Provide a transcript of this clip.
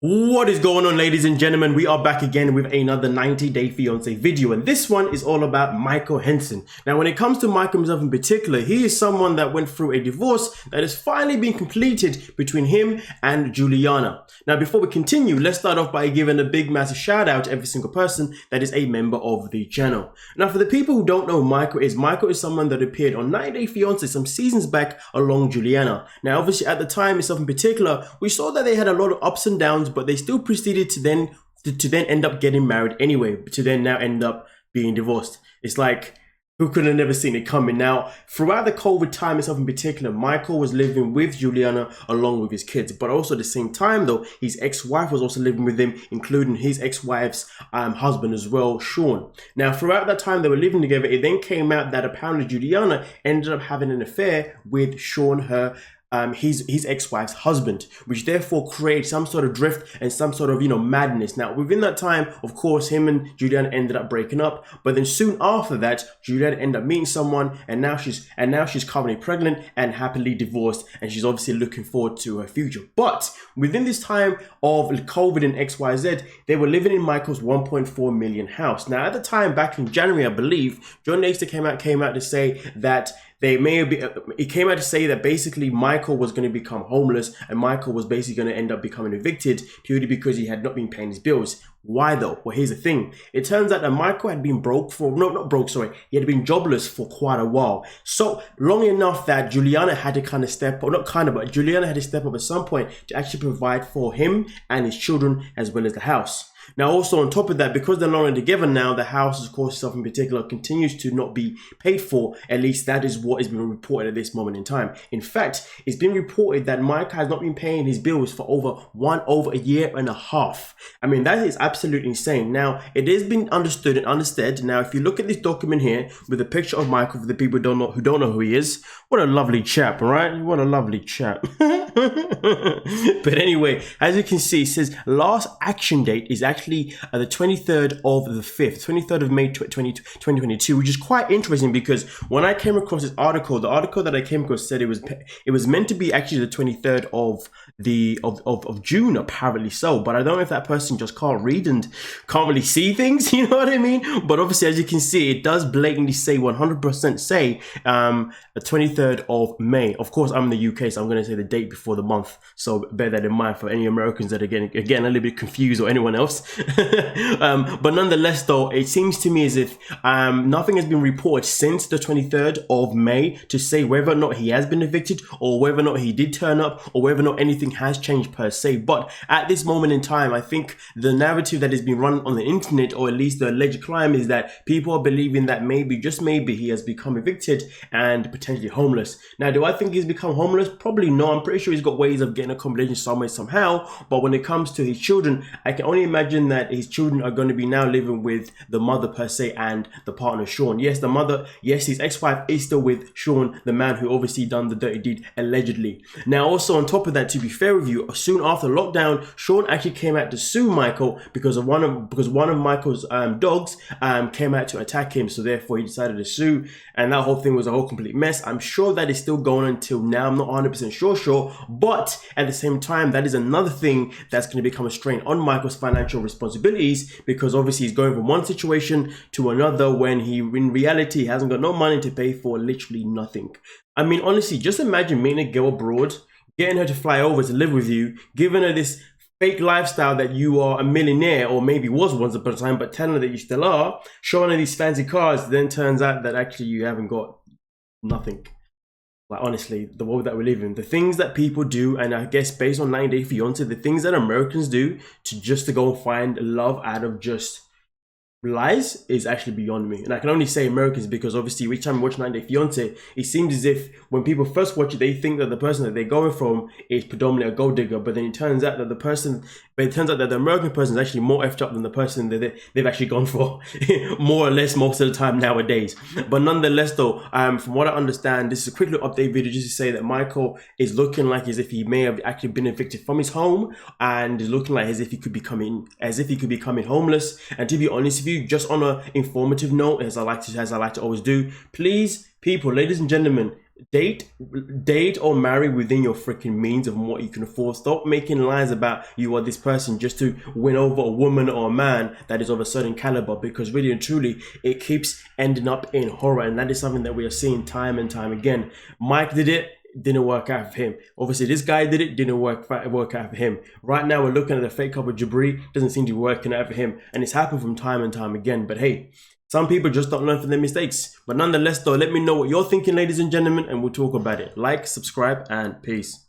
What is going on, ladies and gentlemen? We are back again with another 90-day fiance video, and this one is all about Michael Henson. Now, when it comes to Michael himself in particular, he is someone that went through a divorce that has finally been completed between him and Juliana. Now, before we continue, let's start off by giving a big massive shout out to every single person that is a member of the channel. Now, for the people who don't know who Michael is someone that appeared on 90 Day Fiance some seasons back along Juliana. Now, obviously at the time itself in particular, we saw that they had a lot of ups and downs, but they still proceeded to then end up getting married anyway, to then now end up being divorced. It's like, who could have never seen it coming? Now, throughout the COVID time itself in particular, Michael was living with Juliana along with his kids, but also at the same time though, his ex-wife was also living with him, including his ex-wife's husband as well, Sean. Now, throughout that time they were living together, it then came out that apparently Juliana ended up having an affair with Sean, his ex-wife's husband, which therefore created some sort of drift and some sort of, madness. Now, within that time, of course, him and Juliana ended up breaking up, but then soon after that, Juliana ended up meeting someone, and now she's currently pregnant and happily divorced, and she's obviously looking forward to her future. But within this time of COVID and XYZ, they were living in Michael's 1.4 million house. Now, at the time, back in January, I believe, John Naster came out to say that it came out to say that basically Michael was going to become homeless, and Michael was basically going to end up becoming evicted purely because he had not been paying his bills. Why though? Well, here's the thing. It turns out that Michael had been he had been jobless for quite a while. So long enough that Juliana had to Juliana had to step up at some point to actually provide for him and his children as well as the house. Now, also on top of that, because they're no longer together now, the house, of course, itself in particular, continues to not be paid for. At least that is what is being reported at this moment in time. In fact, it's been reported that Mike has not been paying his bills for over a year and a half. I mean, that is absolutely insane. Now, it has been understood and understood. Now, if you look at this document here with a picture of Michael, for the people who don't know who he is, what a lovely chap, right? What a lovely chap. But anyway, as you can see, it says last action date is actually the 23rd of the 5th, 23rd of May 2022, which is quite interesting because when I came across this article, the article that I came across said it was meant to be actually the 23rd of June, apparently so, but I don't know if that person just can't read and can't really see things, you know what I mean? But obviously, as you can see, it does blatantly say 100% say the 23rd of May. Of course, I'm in the UK, so I'm going to say the date before the month, so bear that in mind for any Americans that are getting again a little bit confused, or anyone else. But nonetheless though, it seems to me as if nothing has been reported since the 23rd of May to say whether or not he has been evicted, or whether or not he did turn up, or whether or not anything has changed per se. But at this moment in time, I think the narrative that has been run on the internet, or at least the alleged claim, is that people are believing that maybe, just maybe, he has become evicted and potentially homeless. Now, do I think he's become homeless? Probably no. I'm pretty sure he's got ways of getting accommodation some way, somehow. But when it comes to his children, I can only imagine that his children are going to be now living with the mother per se and the partner Sean. Yes, the mother, yes, his ex-wife is still with Sean, the man who obviously done the dirty deed allegedly. Now, also on top of that, to be fair with you, soon after lockdown, Sean actually came out to sue Michael because one of Michael's dogs came out to attack him. So therefore, he decided to sue, and that whole thing was a whole complete mess. I'm sure that is still going on until now. I'm not 100% sure, but at the same time, that is another thing that's going to become a strain on Michael's financial responsibilities, because obviously he's going from one situation to another when he in reality hasn't got no money to pay for literally nothing. I mean, honestly, just imagine meeting a girl abroad, getting her to fly over to live with you, giving her this fake lifestyle that you are a millionaire, or maybe was once upon a time, but telling her that you still are, showing her these fancy cars, then turns out that actually you haven't got nothing. Like, honestly, the world that we live in, the things that people do, and I guess based on 90 Day Fiance, the things that Americans do to go and find love out of just lies is actually beyond me. And I can only say Americans because obviously each time I watch 90 Day Fiance, it seems as if when people first watch it, they think that the person that they're going from is predominantly a gold digger, but then it turns out that the American person is actually more effed up than the person that they've actually gone for, more or less most of the time nowadays. But nonetheless though, from what I understand, this is a quick little update video just to say that Michael is looking like as if he may have actually been evicted from his home, and is looking like as if he could be becoming homeless. And to be honest with you, just on an informative note, as I like to always do, please, people, ladies and gentlemen, Date or marry within your freaking means of what you can afford. Stop making lies about you are this person just to win over a woman or a man that is of a certain caliber, because really and truly it keeps ending up in horror, and that is something that we are seeing time and time again. Mike did it, didn't work out for him. Obviously this guy did it, didn't work out for him. Right now we're looking at a fake couple, Jibri, doesn't seem to be working out for him, and it's happened from time and time again. But hey, some people just don't learn from their mistakes. But nonetheless though, let me know what you're thinking, ladies and gentlemen, and we'll talk about it. Like, subscribe, and peace.